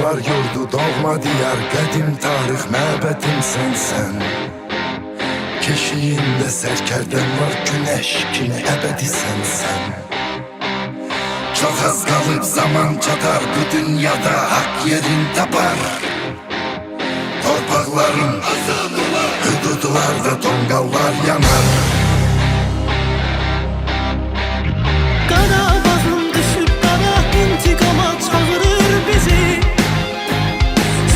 Oklar yurdu doğma diyar, qədim tarix məbədim sənsən. Keşiyində sərkərdən var, güneş kimi əbədi sənsən. Çok az kalıp zaman çatar, bu dünyada hak yerin tapar. Torpaqların hüdudlarda tonqallar yanar. Qarabağım düşüb qara, intiqama çağırır bizi.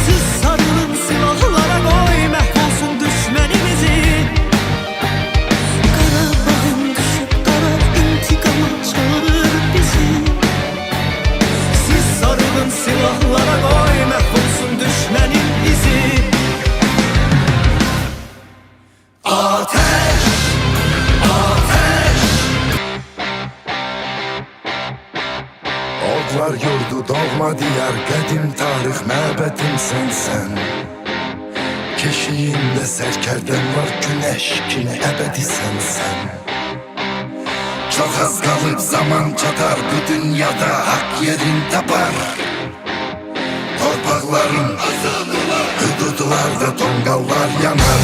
Siz sarılın silahlara, qoy məhv olsun düşmənimizi. Qarabağım düşüb qara, intiqama çağırır bizi. Siz sarılın silahlara, qoy məhv olsun düşmənin izi. Ateş, ateş. Oklar yurdu doğma diyar, qədim tarix məbədim sənsən. Keşiyində sərkərdən var, güneş kimi əbədi sənsən. Çok az kalıp zaman çatar, bu dünyada hak yerin tapar. Torpaqların hüdudlarda tonqallar yanar.